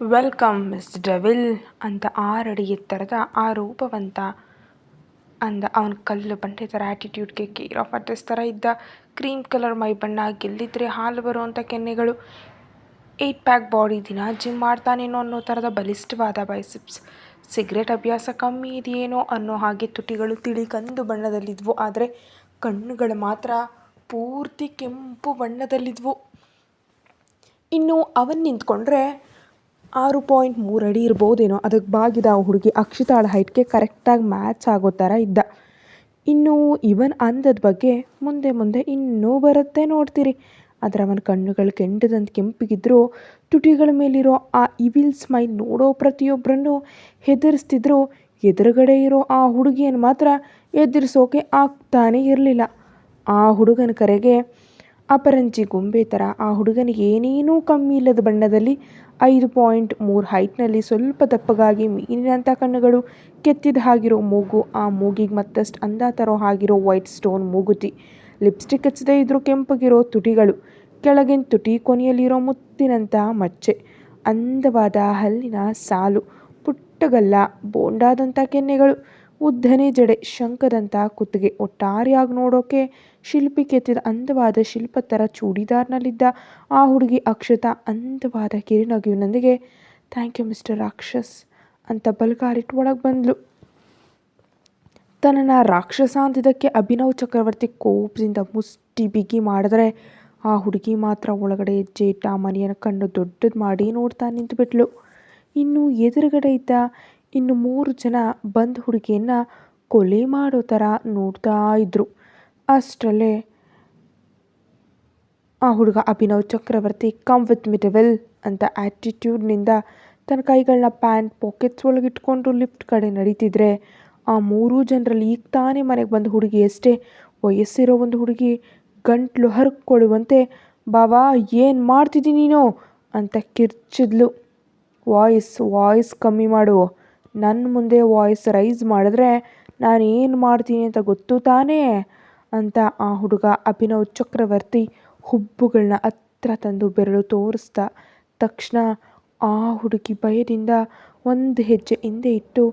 Welcome miss devil ಅಂತ 6 ಅಡಿ ಎತ್ತರದ ಆ ರೂಪವಂತ ಅಂದ ಅವನ ಕಲ್ಲು ಬಂಡೆ ಥರ ಆ್ಯಟಿಟ್ಯೂಡ್ಗೆ ಕೇರ್ ಆಫ್ ಅಡ್ರೆಸ್ ಥರ ಇದ್ದ ಕ್ರೀಮ್ ಕಲರ್ ಮೈ ಬಣ್ಣ, ಗೆಲ್ಲಿದ್ರೆ ಹಾಲು ಬರುವಂಥ ಕೆನ್ನೆಗಳು, 8 ಪ್ಯಾಕ್ ಬಾಡಿ, ದಿನ ಜಿಮ್ ಮಾಡ್ತಾನೇನೋ ಅನ್ನೋ ಥರದ ಬಲಿಷ್ಠವಾದ ಬೈಸಿಪ್ಸ್, ಸಿಗರೇಟ್ ಅಭ್ಯಾಸ ಕಮ್ಮಿ ಇದೆಯೇನೋ ಅನ್ನೋ ಹಾಗೆ ತುಟಿಗಳು ತಿಳಿ ಕಂದು ಬಣ್ಣದಲ್ಲಿದ್ವು. ಆದರೆ ಕಣ್ಣುಗಳು ಮಾತ್ರ ಪೂರ್ತಿ ಕೆಂಪು ಬಣ್ಣದಲ್ಲಿದ್ವು. ಇನ್ನು ಅವನು ನಿಂತ್ಕೊಂಡ್ರೆ 6.3 ಅಡಿ ಇರ್ಬೋದೇನೋ. ಅದಕ್ಕೆ ಬಾಗಿದ ಆ ಹುಡುಗಿ ಅಕ್ಷಿತಾಳ ಹೈಟ್ಗೆ ಕರೆಕ್ಟಾಗಿ ಮ್ಯಾಚ್ ಆಗೋ ಥರ ಇದ್ದ. ಇನ್ನು ಇವನ್ ಅಂದದ ಬಗ್ಗೆ ಮುಂದೆ ಮುಂದೆ ಇನ್ನೂ ಬರುತ್ತೆ ನೋಡ್ತೀರಿ. ಆದರೆ ಅವನ ಕಣ್ಣುಗಳು ಕೆಂಡದಂತ ಕೆಂಪಿಗಿದ್ರು, ತುಟಿಗಳ ಮೇಲಿರೋ ಆ ಇವಿಲ್ ಸ್ಮೈಲ್ ನೋಡೋ ಪ್ರತಿಯೊಬ್ಬರನ್ನು ಹೆದರಿಸ್ತಿದ್ರು. ಎದುರುಗಡೆ ಇರೋ ಆ ಹುಡುಗಿಯನ್ನು ಮಾತ್ರ ಎದುರಿಸೋಕೆ ಆಗ್ತಾನೇ ಇರಲಿಲ್ಲ. ಆ ಹುಡುಗನ ಕರೆಗೆ ಅಪರಂಜಿ ಗೊಂಬೆ ಥರ ಆ ಹುಡುಗನಿಗೆ ಏನೇನೂ ಕಮ್ಮಿ ಇಲ್ಲದ ಬಣ್ಣದಲ್ಲಿ 5.3 ಹೈಟ್ನಲ್ಲಿ ಸ್ವಲ್ಪ ದಪ್ಪಗಾಗಿ ಮೀನಿನಂಥ ಕಣ್ಣುಗಳು, ಕೆತ್ತಿದ ಹಾಗಿರೋ ಮೂಗು, ಆ ಮೂಗಿಗೆ ಮತ್ತಷ್ಟು ಅಂದ ತರೋ ಹಾಗಿರೋ ವೈಟ್ ಸ್ಟೋನ್ ಮೂಗುತಿ, ಲಿಪ್ಸ್ಟಿಕ್ ಹಚ್ಚದೇ ಇದ್ರೂ ಕೆಂಪಗಿರೋ ತುಟಿಗಳು, ಕೆಳಗಿನ ತುಟಿ ಕೊನೆಯಲ್ಲಿರೋ ಮುತ್ತಿನಂಥ ಮಚ್ಚೆ, ಅಂದವಾದ ಹಲ್ಲಿನ ಸಾಲು, ಪುಟ್ಟಗಲ್ಲ, ಬೋಂಡಾದಂಥ ಕೆನ್ನೆಗಳು, ಉದ್ದನೆ ಜಡೆ, ಶಂಖದಂಥ ಕುತ್ತಿಗೆ, ಒಟ್ಟಾರೆಯಾಗಿ ನೋಡೋಕೆ ಶಿಲ್ಪಿ ಕೆತ್ತಿದ ಅಂದವಾದ ಶಿಲ್ಪ ಥರ ಚೂಡಿದಾರ್ನಲ್ಲಿದ್ದ ಆ ಹುಡುಗಿ Akshata ಅಂದವಾದ ಕಿರಿನಗುವಿನೊಂದಿಗೆ thank you mister Rakshas ಅಂತ ಬಲಗಾಲಿಟ್ಟು ಒಳಗೆ ಬಂದ್ಲು. ತನ್ನನ್ನು ರಾಕ್ಷಸ ಅಂತಿದ್ದಕ್ಕೆ ಅಭಿನವ್ ಚಕ್ರವರ್ತಿ ಕೋಪದಿಂದ ಮುಷ್ಟಿ ಬಿಗಿ ಮಾಡಿದ್ರೆ ಆ ಹುಡುಗಿ ಮಾತ್ರ ಒಳಗಡೆ ಹೆಜ್ಜೆ ಇಟ್ಟ ಆ ಮನೆಯನ್ನು ಕಣ್ಣು ದೊಡ್ಡದು ಮಾಡಿ ನೋಡ್ತಾ ನಿಂತುಬಿಟ್ಲು. ಇನ್ನು ಎದುರುಗಡೆ ಇದ್ದ ಇನ್ನು 3 ಜನ ಬಂದ ಹುಡುಗಿಯನ್ನು ಕೊಲೆ ಮಾಡೋ ಥರ ನೋಡ್ತಾ ಇದ್ರು. ಅಷ್ಟರಲ್ಲೇ ಆ ಹುಡುಗ ಅಭಿನವ್ ಚಕ್ರವರ್ತಿ ಕಮ್ ವಿತ್ ಮಿ ಡೆವಿಲ್ ಅಂತ ಆ್ಯಟಿಟ್ಯೂಡ್ನಿಂದ ತನ್ನ ಕೈಗಳನ್ನ ಪ್ಯಾಂಟ್ ಪಾಕೆಟ್ಸ್ ಒಳಗಿಟ್ಕೊಂಡು ಲಿಫ್ಟ್ ಕಡೆ ನಡೀತಿದ್ರೆ, ಆ 3 ಜನರಲ್ಲಿ ಈಗ ತಾನೇ ಮನೆಗೆ ಬಂದ ಹುಡುಗಿ, ಎಷ್ಟೇ ವಯಸ್ಸಿರೋ ಒಂದು ಹುಡುಗಿ ಗಂಟ್ಲು ಹರ್ಕೊಳ್ಳುವಂತೆ ಬಾವಾ ಏನು ಮಾಡ್ತಿದ್ದೀನಿ ನೀನು ಅಂತ ಕಿರ್ಚಿದ್ಲು. ವಾಯ್ಸ್ ಕಮ್ಮಿ ಮಾಡು. ನನ್ನ ಮುಂದೆ ವಾಯ್ಸ್ ರೈಸ್ ಮಾಡಿದ್ರೆ ನಾನು ಏನು ಮಾಡ್ತೀನಿ ಅಂತ ಗೊತ್ತು ತಾನೇ ಅಂತ ಆ ಹುಡುಗ ಅಭಿನವ್ ಚಕ್ರವರ್ತಿ ಹುಬ್ಬುಗಳನ್ನ ಹತ್ರ ತಂದು ಬೆರಳು ತೋರಿಸ್ದ ತಕ್ಷಣ ಆ ಹುಡುಗಿ ಭಯದಿಂದ ಒಂದು ಹೆಜ್ಜೆ ಹಿಂದೆ ಇಟ್ಟು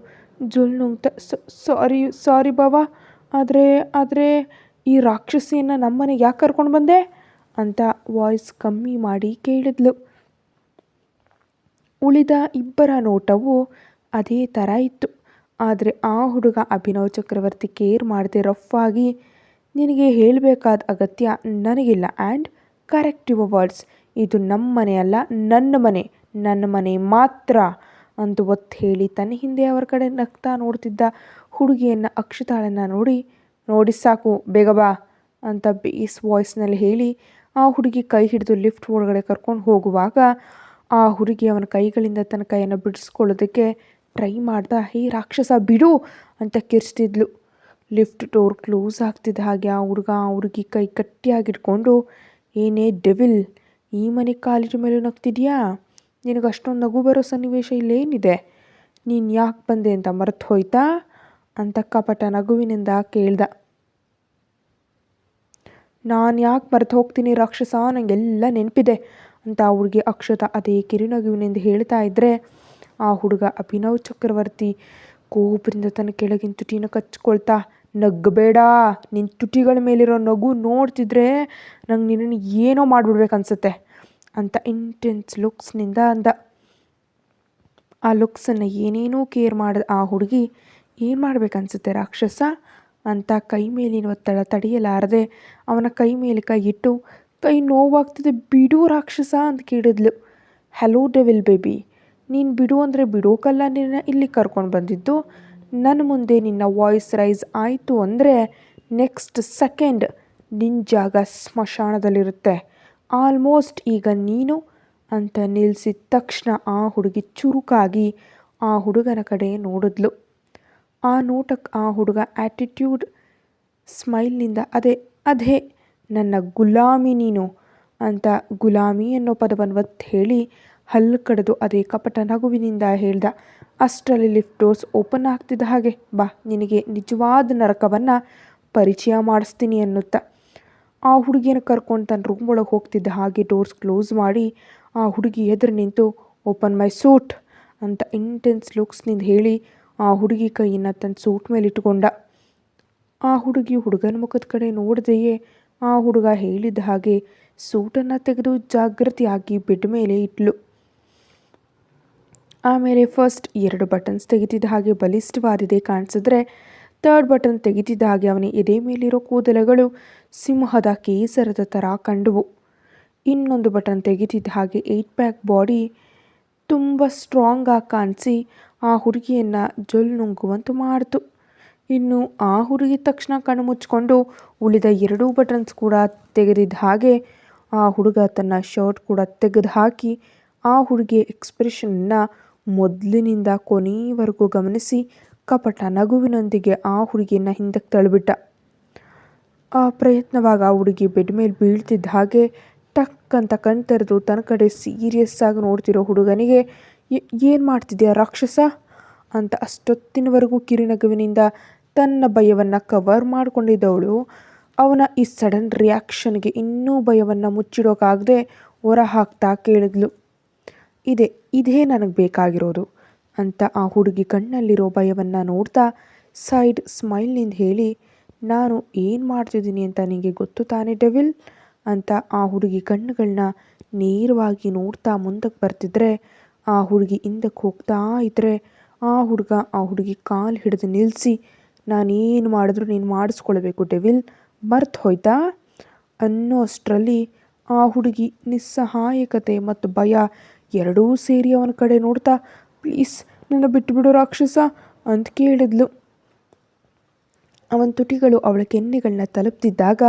ಜೊಲ್ನುಂಗ್ತ ಸಾರಿ ಬಾವಾ, ಆದರೆ ಈ ರಾಕ್ಷಸಿಯನ್ನು ನಮ್ಮನೆಗೆ ಯಾಕೆ ಕರ್ಕೊಂಡು ಬಂದೆ ಅಂತ ವಾಯ್ಸ್ ಕಮ್ಮಿ ಮಾಡಿ ಕೇಳಿದ್ಲು. ಉಳಿದ ಇಬ್ಬರ ನೋಟವು ಅದೇ ಥರ ಇತ್ತು. ಆದರೆ ಆ ಹುಡುಗ ಅಭಿನವ್ ಚಕ್ರವರ್ತಿ ಕೇರ್ ಮಾಡದೆ ರಫ್ ಆಗಿ, ನಿನಗೆ ಹೇಳಬೇಕಾದ ಅಗತ್ಯ ನನಗಿಲ್ಲ ಆ್ಯಂಡ್ ಕರೆಕ್ಟ್ ಯುವರ್ ವರ್ಡ್ಸ್, ಇದು ನಮ್ಮ ಮನೆ ಅಲ್ಲ, ನನ್ನ ಮನೆ ಮಾತ್ರ ಅಂತ ಒತ್ತು ಹೇಳಿ ತನ್ನ ಹಿಂದೆ ಅವರ ಕಡೆ ನಗ್ತಾ ನೋಡ್ತಿದ್ದ ಹುಡುಗಿಯನ್ನು ಅಕ್ಷತಾಳನ್ನು ನೋಡಿ ಸಾಕು ಬೇಗ ಬಾ ಅಂತ ಬೇಸ್ ವಾಯ್ಸ್ನಲ್ಲಿ ಹೇಳಿ ಆ ಹುಡುಗಿ ಕೈ ಹಿಡಿದು ಲಿಫ್ಟ್ ಒಳಗಡೆ ಕರ್ಕೊಂಡು ಹೋಗುವಾಗ ಆ ಹುಡುಗಿ ಅವನ ಕೈಗಳಿಂದ ತನ್ನ ಕೈಯನ್ನು ಬಿಡಿಸ್ಕೊಳ್ಳೋದಕ್ಕೆ ಟ್ರೈ ಮಾಡ್ದ. ಹೇ ರಾಕ್ಷಸ ಬಿಡು ಅಂತ ಕಿರ್ಚ್ತಿದ್ಲು. ಲಿಫ್ಟ್ ಡೋರ್ ಕ್ಲೋಸ್ ಆಗ್ತಿದ್ದ ಹಾಗೆ ಆ ಹುಡುಗಿ ಕೈ ಗಟ್ಟಿಯಾಗಿಟ್ಕೊಂಡು, ಏನೇ ಡೆವಿಲ್, ಈ ಮನೆ ಕಾಲಿನ ಮೇಲೂ ನಗ್ತಿದ್ಯಾ? ನಿನಗೆ ಅಷ್ಟೊಂದು ನಗು ಬರೋ ಸನ್ನಿವೇಶ ಇಲ್ಲೇನಿದೆ? ನೀನು ಯಾಕೆ ಬಂದೆ ಅಂತ ಮರೆತು ಹೋಯ್ತಾ ಅಂತ ಕಪಟ ನಗುವಿನಿಂದ ಕೇಳ್ದ. ನಾನು ಯಾಕೆ ಮರೆತು ಹೋಗ್ತೀನಿ ರಾಕ್ಷಸ, ನನಗೆಲ್ಲ ನೆನಪಿದೆ ಅಂತ ಆ ಹುಡುಗಿ ಅಕ್ಷತಾ ಅದೇ ಕಿರುನಗುವಿನಿಂದ ಹೇಳ್ತಾ ಇದ್ದರೆ, ಆ ಹುಡುಗ ಅಭಿನವ್ ಚಕ್ರವರ್ತಿ ಕೋಪದಿಂದ ತನ್ನ ಕೆಳಗಿನ ತುಟಿನ ಕಚ್ಕೊಳ್ತಾ, ನಗ್ಬೇಡ, ನಿನ್ನ ತುಟಿಗಳ ಮೇಲಿರೋ ನಗು ನೋಡ್ತಿದ್ರೆ ನಂಗೆ ನಿನ್ನನ್ನು ಏನೋ ಮಾಡಿಬಿಡ್ಬೇಕನ್ಸುತ್ತೆ ಅಂತ ಇಂಟೆನ್ಸ್ ಲುಕ್ಸ್ನಿಂದ ಅಂದ. ಆ ಲುಕ್ಸನ್ನು ಏನೇನೋ ಕೇರ್ ಮಾಡಿದ ಆ ಹುಡುಗಿ, ಏನು ಮಾಡ್ಬೇಕನ್ಸುತ್ತೆ ರಾಕ್ಷಸ ಅಂತ ಕೈ ಮೇಲಿನ ಒತ್ತಡ ತಡೆಯಲಾರದೆ ಅವನ ಕೈ ಮೇಲೆ ಕೈ ಇಟ್ಟು, ಕೈ ನೋವಾಗ್ತಿದೆ ಬಿಡು ರಾಕ್ಷಸ ಅಂತ ಕೇಳಿದ್ಲು. ಹಲೋ ಡೆವಿಲ್ ಬೇಬಿ, ನೀನು ಬಿಡು ಅಂದರೆ ಬಿಡೋಕಲ್ಲ ನಿನ್ನ ಇಲ್ಲಿ ಕರ್ಕೊಂಡು ಬಂದಿದ್ದು. ನನ್ನ ಮುಂದೆ ನಿನ್ನ ವಾಯ್ಸ್ ರೈಸ್ ಆಯಿತು ಅಂದರೆ ನೆಕ್ಸ್ಟ್ ಸೆಕೆಂಡ್ ನಿನ್ನ ಜಾಗ ಸ್ಮಶಾನದಲ್ಲಿರುತ್ತೆ. ಆಲ್ಮೋಸ್ಟ್ ಈಗ ನೀನು ಅಂತ ನಿಲ್ಲಿಸಿದ ತಕ್ಷಣ ಆ ಹುಡುಗಿ ಚುರುಕಾಗಿ ಆ ಹುಡುಗನ ಕಡೆ ನೋಡಿದ್ಲು. ಆ ನೋಟಕ್ಕೆ ಆ ಹುಡುಗ ಆ್ಯಟಿಟ್ಯೂಡ್ ಸ್ಮೈಲ್ನಿಂದ ಅದೇ ನನ್ನ ಗುಲಾಮಿ ನೀನು ಅಂತ ಗುಲಾಮಿ ಅನ್ನೋ ಪದವನ್ನು ಒತ್ತಿ ಹೇಳಿ ಹಲ್ಲು ಕಡಿದು ಅದೇ ಕಪಟ ನಗುವಿನಿಂದ ಹೇಳ್ದ. ಅಷ್ಟರಲ್ಲಿ ಲಿಫ್ಟ್ ಡೋರ್ಸ್ ಓಪನ್ ಆಗ್ತಿದ್ದ ಹಾಗೆ, ಬಾ ನಿನಗೆ ನಿಜವಾದ ನರಕವನ್ನು ಪರಿಚಯ ಮಾಡಿಸ್ತೀನಿ ಅನ್ನುತ್ತಾ ಆ ಹುಡುಗಿಯನ್ನು ಕರ್ಕೊಂಡು ತನ್ನ ರೂಮ್ ಒಳಗೆ ಹೋಗ್ತಿದ್ದ ಹಾಗೆ ಡೋರ್ಸ್ ಕ್ಲೋಸ್ ಮಾಡಿ ಆ ಹುಡುಗಿ ಎದುರು ನಿಂತು, ಓಪನ್ ಮೈ ಸೂಟ್ ಅಂತ ಇಂಟೆನ್ಸ್ ಲುಕ್ಸ್ನಿಂದ ಹೇಳಿ ಆ ಹುಡುಗಿ ಕೈಯನ್ನು ತನ್ನ ಸೂಟ್ ಮೇಲೆ ಇಟ್ಟುಕೊಂಡ. ಆ ಹುಡುಗಿ ಹುಡುಗನ ಮುಖದ ಕಡೆ ನೋಡದೆಯೇ ಆ ಹುಡುಗ ಹೇಳಿದ ಹಾಗೆ ಸೂಟನ್ನು ತೆಗೆದು ಜಾಗೃತಿಯಾಗಿ ಬೆಡ್ ಮೇಲೆ ಇಟ್ಲು. ಆಮೇಲೆ ಫಸ್ಟ್ 2 ಬಟನ್ಸ್ ತೆಗಿತಿದ್ದ ಹಾಗೆ ಬಲಿಷ್ಠವಾದಿದೆ ಕಾಣಿಸಿದ್ರೆ, 3rd ಬಟನ್ ತೆಗಿತಿದ್ದ ಹಾಗೆ ಅವನ ಎದೆ ಮೇಲಿರೋ ಕೂದಲುಗಳು ಸಿಂಹದ ಕೇಸರದ ಥರ ಕಂಡುವು. ಇನ್ನೊಂದು ಬಟನ್ ತೆಗಿತಿದ್ದ ಹಾಗೆ 8 ಪ್ಯಾಕ್ ಬಾಡಿ ತುಂಬ ಸ್ಟ್ರಾಂಗ್ ಆಗಿ ಕಾಣಿಸಿ ಆ ಹುಡುಗಿಯನ್ನು ಜೊಲ್ ನುಂಗುವಂತೂ ಮಾಡ್ತು. ಇನ್ನು ಆ ಹುಡುಗಿ ತಕ್ಷಣ ಕಣ್ಣು ಮುಚ್ಕೊಂಡು ಉಳಿದ 2 ಬಟನ್ಸ್ ಕೂಡ ತೆಗೆದಿದ್ದ ಹಾಗೆ ಆ ಹುಡುಗ ತನ್ನ ಶರ್ಟ್ ಕೂಡ ತೆಗೆದು ಹಾಕಿ ಆ ಹುಡುಗಿಯ ಎಕ್ಸ್ಪ್ರೆಷನ್ನ ಮೊದಲಿನಿಂದ ಕೊನೆಯವರೆಗೂ ಗಮನಿಸಿ ಕಪಟ ನಗುವಿನೊಂದಿಗೆ ಆ ಹುಡುಗಿಯನ್ನು ಹಿಂದಕ್ಕೆ ತಳ್ಳಿಬಿಟ್ಟ. ಆ ಪ್ರಯತ್ನವಾಗ ಆ ಹುಡುಗಿ ಬೆಡ್ ಮೇಲೆ ಬೀಳ್ತಿದ್ದ ಹಾಗೆ ಟಕ್ ಅಂತ ಕಣ್ ತೆರೆದು ತನ್ನ ಕಡೆ ಸೀರಿಯಸ್ ಆಗಿ ನೋಡ್ತಿರೋ ಹುಡುಗನಿಗೆ ಏನು ಮಾಡ್ತಿದ್ಯಾ ರಾಕ್ಷಸ ಅಂತ ಅಷ್ಟೊತ್ತಿನವರೆಗೂ ಕಿರಿನಗುವಿನಿಂದ ತನ್ನ ಭಯವನ್ನು ಕವರ್ ಮಾಡಿಕೊಂಡಿದ್ದವಳು ಅವನ ಈ ಸಡನ್ ರಿಯಾಕ್ಷನ್ಗೆ ಇನ್ನೂ ಭಯವನ್ನು ಮುಚ್ಚಿಡೋಕ್ಕಾಗದೆ ಹೊರ ಹಾಕ್ತಾ ಕೇಳಿದ್ಲು, ಇದೇ ನನಗೆ ಬೇಕಾಗಿರೋದು ಅಂತ ಆ ಹುಡುಗಿ ಕಣ್ಣಲ್ಲಿರೋ ಭಯವನ್ನು ನೋಡ್ತಾ ಸೈಡ್ ಸ್ಮೈಲ್ನಿಂದ ಹೇಳಿ, ನಾನು ಏನು ಮಾಡ್ತಿದ್ದೀನಿ ಅಂತ ನಿನಗೆ ಗೊತ್ತು ತಾನೇ ಡೆವಿಲ್ ಅಂತ ಆ ಹುಡುಗಿ ಕಣ್ಣುಗಳನ್ನ ನೇರವಾಗಿ ನೋಡ್ತಾ ಮುಂದಕ್ಕೆ ಬರ್ತಿದ್ರೆ ಆ ಹುಡುಗಿ ಹಿಂದಕ್ಕೆ ಹೋಗ್ತಾ ಇದ್ದರೆ ಆ ಹುಡುಗ ಆ ಹುಡುಗಿ ಕಾಲು ಹಿಡಿದು ನಿಲ್ಲಿಸಿ, ನಾನೇನು ಮಾಡಿದ್ರು ನೀನು ಮಾಡಿಸ್ಕೊಳ್ಬೇಕು ಡೆವಿಲ್, ಮರ್ತು ಹೋಯ್ತಾ ಅನ್ನೋ ಅಷ್ಟರಲ್ಲಿ ಆ ಹುಡುಗಿ ನಿಸ್ಸಹಾಯಕತೆ ಮತ್ತು ಭಯ ಎರಡೂ ಸೇರಿ ಅವನ ಕಡೆ ನೋಡ್ತಾ, ಪ್ಲೀಸ್ ನನ್ನ ಬಿಟ್ಟುಬಿಡು ರಾಕ್ಷಸ ಅಂತ ಕೇಳಿದ್ಲು. ಅವನ ತುಟಿಗಳು ಅವಳ ಕೆನ್ನೆಗಳನ್ನ ತಲುಪ್ತಿದ್ದಾಗ,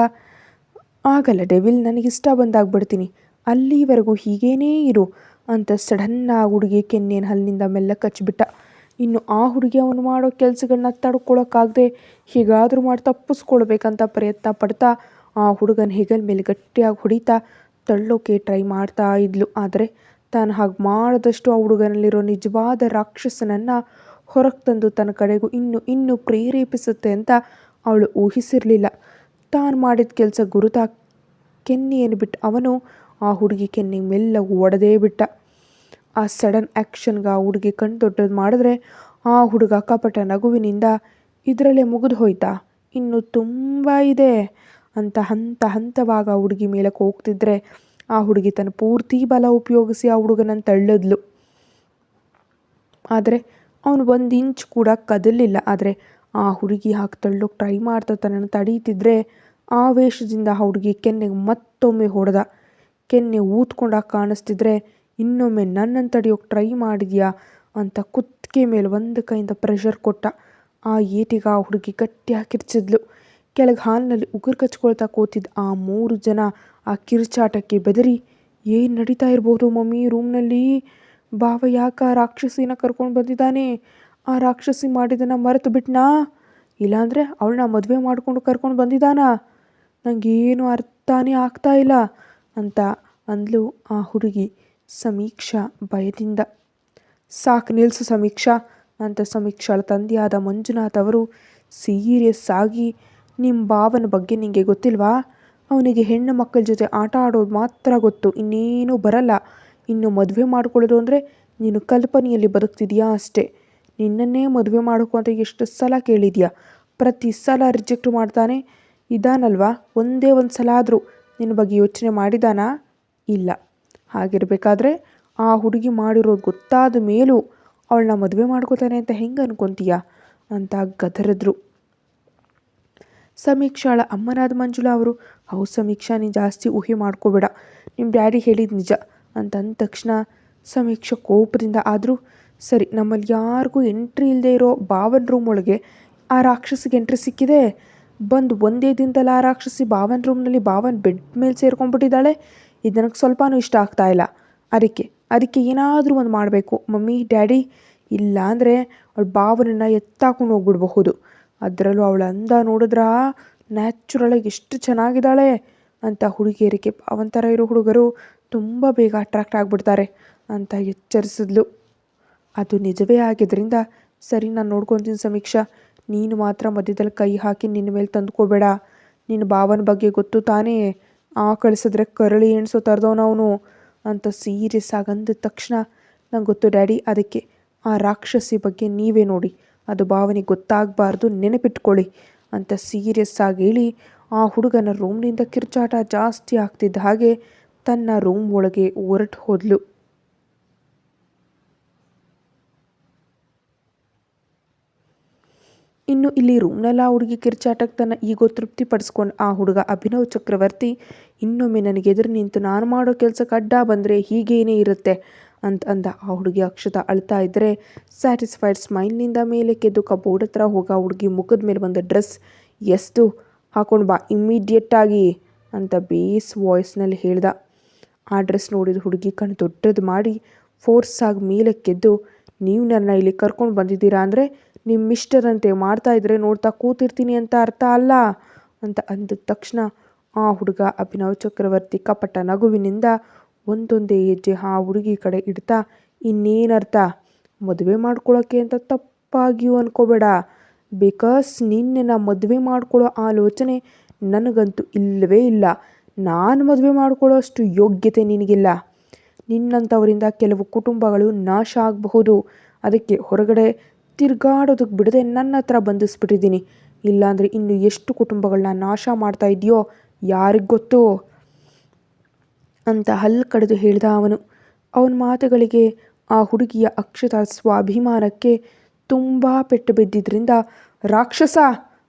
ಆಗಲ್ಲ ಡೆವಿಲ್, ನನಗಿಷ್ಟ ಬಂದಾಗ ಬಿಡ್ತೀನಿ, ಅಲ್ಲಿವರೆಗೂ ಹೀಗೇನೇ ಇರು ಅಂತ ಸಡನ್ನಾಗಿ ಹುಡುಗಿ ಕೆನ್ನೆನ ಹಲ್ಲಿನಿಂದ ಮೆಲ್ಲ ಕಚ್ಚಿಬಿಟ್ಟ. ಇನ್ನು ಆ ಹುಡುಗಿ ಅವನು ಮಾಡೋ ಕೆಲಸಗಳನ್ನ ತಡ್ಕೊಳಕ್ಕಾಗದೆ ಹೀಗಾದರೂ ಮಾಡಿ ತಪ್ಪಿಸ್ಕೊಳ್ಬೇಕಂತ ಪ್ರಯತ್ನ ಪಡ್ತಾ ಆ ಹುಡುಗನ ಹೆಗಲ ಮೇಲೆ ಗಟ್ಟಿಯಾಗಿ ಹೊಡಿತಾ ತಳ್ಳೋಕೆ ಟ್ರೈ ಮಾಡ್ತಾ ಇದ್ಲು. ಆದರೆ ತಾನು ಹಾಗೆ ಮಾಡಿದಷ್ಟು ಆ ಹುಡುಗನಲ್ಲಿರೋ ನಿಜವಾದ ರಾಕ್ಷಸನನ್ನು ಹೊರಗೆ ತಂದು ತನ್ನ ಕಡೆಗೂ ಇನ್ನೂ ಪ್ರೇರೇಪಿಸುತ್ತೆ ಅಂತ ಅವಳು ಊಹಿಸಿರಲಿಲ್ಲ. ತಾನು ಮಾಡಿದ ಕೆಲಸ ಗುರುತಾ ಕೆನ್ನೆಯನ್ನು ಬಿಟ್ಟು ಅವನು ಆ ಹುಡುಗಿ ಕೆನ್ನೆಗೆ ಮೆಲ್ಲಗೆ ಒಡೆದೇ ಬಿಟ್ಟ. ಆ ಸಡನ್ ಆ್ಯಕ್ಷನ್ಗೆ ಆ ಹುಡುಗಿ ಕಣ್ಣು ದೊಡ್ಡದು ಮಾಡಿದ್ರೆ ಆ ಹುಡುಗ ಕಪಟ ನಗುವಿನಿಂದ, ಇದರಲ್ಲೇ ಮುಗಿದು ಹೋಯ್ತಾ, ಇನ್ನೂ ತುಂಬ ಇದೆ ಅಂತ ಹಂತವಾಗಿ ಆ ಹುಡುಗಿ ಮೇಲಕ್ಕೆ ಹೋಗ್ತಿದ್ರೆ ಆ ಹುಡುಗಿ ತನ್ನ ಪೂರ್ತಿ ಬಲ ಉಪಯೋಗಿಸಿ ಆ ಹುಡುಗನನ್ನು ತಳ್ಳಿದ್ಲು. ಆದರೆ ಅವನು 1 ಇಂಚ್ ಕೂಡ ಕದಲಿಲ್ಲ. ಆದರೆ ಆ ಹುಡುಗಿ ಹಾಕಿ ತಳ್ಳೋಕೆ ಟ್ರೈ ಮಾಡ್ತಾ ತನ್ನನ್ನು ತಡೀತಿದ್ರೆ ಆವೇಶದಿಂದ ಆ ಹುಡುಗಿ ಕೆನ್ನೆಗೆ ಮತ್ತೊಮ್ಮೆ ಹೊಡೆದ. ಕೆನ್ನೆ ಊದ್ಕೊಂಡಾಗ ಕಾಣಿಸ್ತಿದ್ರೆ ಇನ್ನೊಮ್ಮೆ ನನ್ನನ್ನು ತಡೆಯೋಕೆ ಟ್ರೈ ಮಾಡಿದ್ಯಾ ಅಂತ ಕುತ್ತಿಗೆ ಮೇಲೆ ಒಂದು ಕೈಯಿಂದ ಪ್ರೆಷರ್ ಕೊಟ್ಟ. ಆ ಏಟಿಗೆ ಆ ಹುಡುಗಿ ಗಟ್ಟಿಯಾಗಿ ಕಿರ್ಚಿದ್ಲು. ಕೆಳಗೆ ಹಾಲ್ನಲ್ಲಿ ಉಗುರು ಕಚ್ಕೊಳ್ತಾ ಕೂತಿದ್ದ ಆ 3 ಜನ ಆ ಕಿರ್ಚಾಟಕ್ಕೆ ಬೆದರಿ, ಏನು ನಡೀತಾ ಇರ್ಬೋದು ಮಮ್ಮಿ ರೂಮ್ನಲ್ಲಿ, ಭಾವ ಯಾಕೆ ಆ ರಾಕ್ಷಸಿನ ಕರ್ಕೊಂಡು ಬಂದಿದ್ದಾನೆ, ಆ ರಾಕ್ಷಸಿ ಮಾಡಿದ್ದನ್ನು ಮರೆತು ಬಿಟ್ನಾ, ಇಲ್ಲಾಂದರೆ ಅವಳನ್ನ ಮದುವೆ ಮಾಡಿಕೊಂಡು ಕರ್ಕೊಂಡು ಬಂದಿದ್ದಾನಾ, ನನಗೇನು ಅರ್ಥನೇ ಆಗ್ತಾ ಇಲ್ಲ ಅಂತ ಅಂದ್ಲು ಆ ಹುಡುಗಿ ಸಮೀಕ್ಷಾ ಭಯದಿಂದ. ಸಾಕು ನಿಲ್ಲಿಸು ಸಮೀಕ್ಷಾ ಅಂತ ಸಮೀಕ್ಷಾಳ ತಂದೆಯಾದ ಮಂಜುನಾಥ್ ಅವರು ಸೀರಿಯಸ್ ಆಗಿ, ನಿಮ್ಮ ಭಾವನ ಬಗ್ಗೆ ನಿಮಗೆ ಗೊತ್ತಿಲ್ವಾ, ಅವನಿಗೆ ಹೆಣ್ಣು ಮಕ್ಕಳ ಜೊತೆ ಆಟ ಆಡೋದು ಮಾತ್ರ ಗೊತ್ತು, ಇನ್ನೇನೂ ಬರಲ್ಲ, ಇನ್ನು ಮದುವೆ ಮಾಡ್ಕೊಳ್ಳೋದು ಅಂದರೆ ನೀನು ಕಲ್ಪನೆಯಲ್ಲಿ ಬದುಕ್ತಿದೆಯಾ ಅಷ್ಟೇ, ನಿನ್ನನ್ನೇ ಮದುವೆ ಮಾಡೋಕು ಅಂತ ಎಷ್ಟು ಸಲ ಕೇಳಿದ್ಯಾ, ಪ್ರತಿ ಸಲ ರಿಜೆಕ್ಟ್ ಮಾಡ್ತಾನೆ ಇದಾನಲ್ವಾ, ಒಂದೇ ಒಂದು ಸಲ ಆದರೂ ನಿನ್ನ ಬಗ್ಗೆ ಯೋಚನೆ ಮಾಡಿದಾನಾ, ಇಲ್ಲ, ಹಾಗಿರಬೇಕಾದ್ರೆ ಆ ಹುಡುಗಿ ಮಾಡಿರೋದು ಗೊತ್ತಾದ ಮೇಲೂ ಅವಳನ್ನ ಮದುವೆ ಮಾಡ್ಕೋತಾನೆ ಅಂತ ಹೆಂಗೆ ಅನ್ಕೊತೀಯ ಅಂತ ಗದರಿದ್ರು. ಸಮೀಕ್ಷಾಳ ಅಮ್ಮನಾದ ಮಂಜುಳಾ ಅವರು, ಹೌದು ಸಮೀಕ್ಷಾ, ನೀನು ಜಾಸ್ತಿ ಊಹೆ ಮಾಡ್ಕೋಬೇಡ, ನಿಮ್ಮ ಡ್ಯಾಡಿ ಹೇಳಿದ ನಿಜ ಅಂತಂದ ತಕ್ಷಣ ಸಮೀಕ್ಷಾ ಕೋಪದಿಂದ, ಆದರೂ ಸರಿ, ನಮ್ಮಲ್ಲಿ ಯಾರಿಗೂ ಎಂಟ್ರಿ ಇಲ್ಲದೆ ಇರೋ ಭಾವನ ರೂಮ್ ಒಳಗೆ ಆ ರಾಕ್ಷಸಿಗೆ ಎಂಟ್ರಿ ಸಿಕ್ಕಿದೆ, ಬಂದು ಒಂದೇ ದಿನದಲ್ಲಿ ಆ ರಾಕ್ಷಸಿ ಭಾವನ ರೂಮ್ನಲ್ಲಿ ಭಾವನ ಬೆಡ್ ಮೇಲೆ ಸೇರ್ಕೊಂಡ್ಬಿಟ್ಟಿದ್ದಾಳೆ, ಇದು ನನಗೆ ಸ್ವಲ್ಪನೂ ಇಷ್ಟ ಆಗ್ತಾ ಇಲ್ಲ, ಅದಕ್ಕೆ ಏನಾದರೂ ಒಂದು ಮಾಡಬೇಕು ಮಮ್ಮಿ ಡ್ಯಾಡಿ, ಇಲ್ಲ ಅಂದರೆ ಅವಳು ಭಾವನನ್ನು ಎತ್ತಾಕೊಂಡು ಹೋಗ್ಬಿಡ್ಬಹುದು, ಅದರಲ್ಲೂ ಅವಳ ಅಂದ ನೋಡಿದ್ರ ನ್ಯಾಚುರಲಾಗಿ ಎಷ್ಟು ಚೆನ್ನಾಗಿದ್ದಾಳೆ ಅಂತ ಹುಡುಗಿಯರಿಗೆ ಭಾವನ ಥರ ಇರೋ ಹುಡುಗರು ತುಂಬ ಬೇಗ ಅಟ್ರಾಕ್ಟ್ ಆಗಿಬಿಡ್ತಾರೆ ಅಂತ ಎಚ್ಚರಿಸಿದ್ಲು. ಅದು ನಿಜವೇ ಆಗಿದ್ದರಿಂದ, ಸರಿ ನಾನು ನೋಡ್ಕೊತೀನಿ ಸಮೀಕ್ಷಾ, ನೀನು ಮಾತ್ರ ಮಧ್ಯದಲ್ಲಿ ಕೈ ಹಾಕಿ ನಿನ್ನ ಮೇಲೆ ತಂದುಕೋಬೇಡ, ನಿನ್ನ ಭಾವನ ಬಗ್ಗೆ ಗೊತ್ತು ತಾನೇ, ಕಳಿಸಿದ್ರೆ ಕರಳಿ ಎಣಿಸೋ ಥರದವನು ಅವನು ಅಂತ ಸೀರಿಯಸ್ ಆಗಿ ಅಂದ ತಕ್ಷಣ ನಂಗೆ ಗೊತ್ತು ಡ್ಯಾಡಿ, ಅದಕ್ಕೆ ಆ ರಾಕ್ಷಸಿ ಬಗ್ಗೆ ನೀವೇ ನೋಡಿ, ಅದು ಭಾವನೆ ಗೊತ್ತಾಗಬಾರ್ದು, ನೆನಪಿಟ್ಕೊಳ್ಳಿ ಅಂತ ಸೀರಿಯಸ್ ಆಗಿ ಹೇಳಿ ಆ ಹುಡುಗನ ರೂಮ್ನಿಂದ ಕಿರ್ಚಾಟ ಜಾಸ್ತಿ ಆಗ್ತಿದ್ದ ಹಾಗೆ ತನ್ನ ರೂಮ್ ಒಳಗೆ ಹೊರಟು ಹೋದ್ಲು. ಇನ್ನು ಇಲ್ಲಿ ರೂಮ್ನಲ್ಲಿ ಆ ಹುಡುಗಿ ಕಿರ್ಚಾಟಕ್ಕೆ ತನ್ನ ಈಗೋ ತೃಪ್ತಿ ಪಡಿಸ್ಕೊಂಡು ಆ ಹುಡುಗ ಅಭಿನವ್ ಚಕ್ರವರ್ತಿ ಇನ್ನೊಮ್ಮೆ ನನಗೆ ಎದುರು ನಿಂತು ನಾನು ಮಾಡೋ ಕೆಲಸಕ್ಕೆ ಅಡ್ಡ ಬಂದರೆ ಹೀಗೇನೇ ಇರುತ್ತೆ ಅಂತ ಅಂದ. ಆ ಹುಡುಗಿ ಅಕ್ಷತಾ ಅಳ್ತಾ ಇದ್ದರೆ ಸ್ಯಾಟಿಸ್ಫೈಡ್ ಸ್ಮೈಲ್ನಿಂದ ಮೇಲೆ ಕೆದ್ದು ಕಬೋರ್ಡ್ ಹತ್ರ ಹೋಗ ಆ ಹುಡುಗಿ ಮುಖದ ಮೇಲೆ ಬಂದ ಡ್ರೆಸ್ ಎಷ್ಟು ಹಾಕೊಂಡು ಬಾ ಇಮ್ಮಿಡಿಯೇಟಾಗಿ ಅಂತ ಬೇಸ್ ವಾಯ್ಸ್ನಲ್ಲಿ ಹೇಳ್ದ. ಆ ಡ್ರೆಸ್ ನೋಡಿದ ಹುಡುಗಿ ಕಣ್ಣು ದೊಡ್ಡದು ಮಾಡಿ ಫೋರ್ಸಾಗಿ ಮೇಲೆ ಕೆದ್ದು, ನೀವು ನನ್ನ ಇಲ್ಲಿ ಕರ್ಕೊಂಡು ಬಂದಿದ್ದೀರಾ ಅಂದರೆ ನಿಮ್ಮ ಇಷ್ಟದಂತೆ ಮಾಡ್ತಾ ಇದ್ರೆ ನೋಡ್ತಾ ಕೂತಿರ್ತೀನಿ ಅಂತ ಅರ್ಥ ಅಲ್ಲ ಅಂತ ಅಂದ ತಕ್ಷಣ ಆ ಹುಡುಗ ಅಭಿನವ್ ಚಕ್ರವರ್ತಿ ಕಪಟ ನಗುವಿನಿಂದ ಒಂದೊಂದೇ ಹೆಜ್ಜೆ ಆ ಹುಡುಗಿ ಕಡೆ ಇಡ್ತಾ, ಇನ್ನೇನರ್ಥ, ಮದುವೆ ಮಾಡ್ಕೊಳ್ಳೋಕ್ಕೆ ಅಂತ ತಪ್ಪಾಗಿಯೂ ಅನ್ಕೋಬೇಡ, ಬಿಕಾಸ್ ನಿನ್ನ ಮದುವೆ ಮಾಡ್ಕೊಳ್ಳೋ ಆಲೋಚನೆ ನನಗಂತೂ ಇಲ್ಲವೇ ಇಲ್ಲ. ನಾನು ಮದುವೆ ಮಾಡ್ಕೊಳ್ಳೋ ಅಷ್ಟು ಯೋಗ್ಯತೆ ನಿನಗಿಲ್ಲ. ನಿನ್ನಂಥವರಿಂದ ಕೆಲವು ಕುಟುಂಬಗಳು ನಾಶ ಆಗಬಹುದು. ಅದಕ್ಕೆ ಹೊರಗಡೆ ತಿರ್ಗಾಡೋದಕ್ಕೆ ಬಿಡದೆ ನನ್ನ ಹತ್ರ ಬಂಧಿಸ್ಬಿಟ್ಟಿದ್ದೀನಿ. ಇಲ್ಲಾಂದರೆ ಇನ್ನು ಎಷ್ಟು ಕುಟುಂಬಗಳನ್ನ ನಾಶ ಮಾಡ್ತಾ ಇದೆಯೋ ಯಾರಿಗೆ ಗೊತ್ತು ಅಂತ ಹಲ್ಲು ಕಡಿದು ಹೇಳ್ದ ಅವನು. ಅವನ ಮಾತುಗಳಿಗೆ ಆ ಹುಡುಗಿಯ ಅಕ್ಷತಾ ಸ್ವಾಭಿಮಾನಕ್ಕೆ ತುಂಬ ಪೆಟ್ಟು ಬಿದ್ದಿದ್ದರಿಂದ ರಾಕ್ಷಸ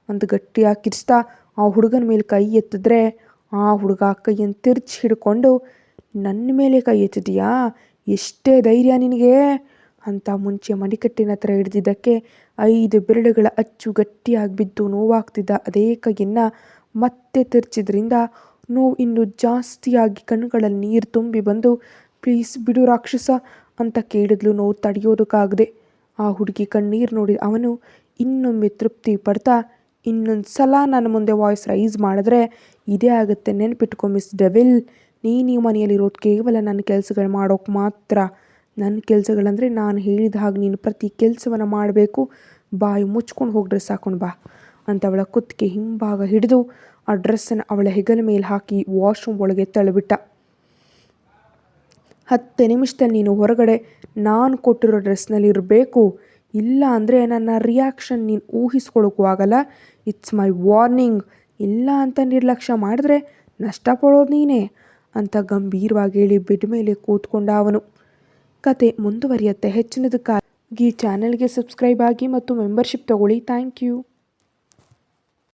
ಅಂತ ಗಟ್ಟಿಯಾಗಿ ಕಿರ್ಚ್ತಾ ಆ ಹುಡುಗನ ಮೇಲೆ ಕೈ ಎತ್ತಿದ್ರೆ ಆ ಹುಡುಗ ಕೈಯನ್ನು ತಿರ್ಚಿ ಹಿಡ್ಕೊಂಡು, ನನ್ನ ಮೇಲೆ ಕೈ ಎತ್ತಿದೆಯಾ, ಎಷ್ಟೇ ಧೈರ್ಯ ನಿನಗೆ ಅಂತ ಮುಂಚೆ ಮಣಿಕಟ್ಟಿನ ಹತ್ರ ಹಿಡಿದಿದ್ದಕ್ಕೆ 5 ಬೆರಳುಗಳ ಅಚ್ಚು ಗಟ್ಟಿಯಾಗಿ ಬಿದ್ದು ನೋವಾಗ್ತಿದ್ದ ಅದೇ ಕೈಯನ್ನು ಮತ್ತೆ ತಿರ್ಚಿದ್ರಿಂದ ನೋವು ಇನ್ನೂ ಜಾಸ್ತಿಯಾಗಿ ಕಣ್ಣುಗಳಲ್ಲಿ ನೀರು ತುಂಬಿ ಬಂದು, ಪ್ಲೀಸ್ ಬಿಡು ರಾಕ್ಷಸ ಅಂತ ಕೇಳಿದ್ಲು ನೋವು ತಡೆಯೋದಕ್ಕಾಗದೆ. ಆ ಹುಡುಗಿ ಕಣ್ಣೀರು ನೋಡಿದ ಅವನು ಇನ್ನೊಮ್ಮೆ ತೃಪ್ತಿ ಪಡ್ತಾ, ಇನ್ನೊಂದು ಸಲ ನನ್ನ ಮುಂದೆ ವಾಯ್ಸ್ ರೈಸ್ ಮಾಡಿದ್ರೆ ಇದೇ ಆಗುತ್ತೆ, ನೆನಪಿಟ್ಕೊ ಮಿಸ್ ಡೆವಿಲ್, ನೀನು ಈ ಮನೆಯಲ್ಲಿರೋದು ಕೇವಲ ನನ್ನ ಕೆಲಸಗಳು ಮಾಡೋಕೆ ಮಾತ್ರ. ನನ್ನ ಕೆಲಸಗಳಂದರೆ ನಾನು ಹೇಳಿದ ಹಾಗೆ ನೀನು ಪ್ರತಿ ಕೆಲಸವನ್ನು ಮಾಡಬೇಕು, ಬಾಯಿ ಮುಚ್ಕೊಂಡು ಹೋಗಿ ಡ್ರೆಸ್ ಹಾಕೊಂಡು ಬಾ ಅಂತ ಅವಳ ಕುತ್ತಿಗೆ ಹಿಂಭಾಗ ಹಿಡಿದು ಆ ಡ್ರೆಸ್ಸನ್ನು ಅವಳ ಹೆಗಲ ಮೇಲೆ ಹಾಕಿ ವಾಶ್ರೂಮ್ ಒಳಗೆ ತಳ್ಳಿಬಿಟ್ಟ. 10 ನಿಮಿಷದಲ್ಲಿ ನೀನು ಹೊರಗಡೆ ನಾನು ಕೊಟ್ಟಿರೋ ಡ್ರೆಸ್ನಲ್ಲಿ ಇರಬೇಕು, ಇಲ್ಲ ಅಂದರೆ ನನ್ನ ರಿಯಾಕ್ಷನ್ ನೀನು ಊಹಿಸ್ಕೊಳ್ಳೋಕ್ಕೂ ಆಗಲ್ಲ. It's my warning. ಇಲ್ಲ ಅಂತ ನಿರ್ಲಕ್ಷ್ಯ ಮಾಡಿದ್ರೆ ನಷ್ಟಪಡೋದು ನೀನೇ ಅಂತ ಗಂಭೀರವಾಗಿ ಹೇಳಿ ಬೆಡ್ ಮೇಲೆ ಕೂತ್ಕೊಂಡ ಅವನು. ಕತೆ ಮುಂದುವರಿಯುತ್ತೆ. ಹೆಚ್ಚಿನದಕ್ಕಾಗಿ ಚಾನಲ್ಗೆ ಸಬ್ಸ್ಕ್ರೈಬ್ ಆಗಿ ಮತ್ತು ಮೆಂಬರ್ಶಿಪ್ ತಗೊಳ್ಳಿ. Thank you.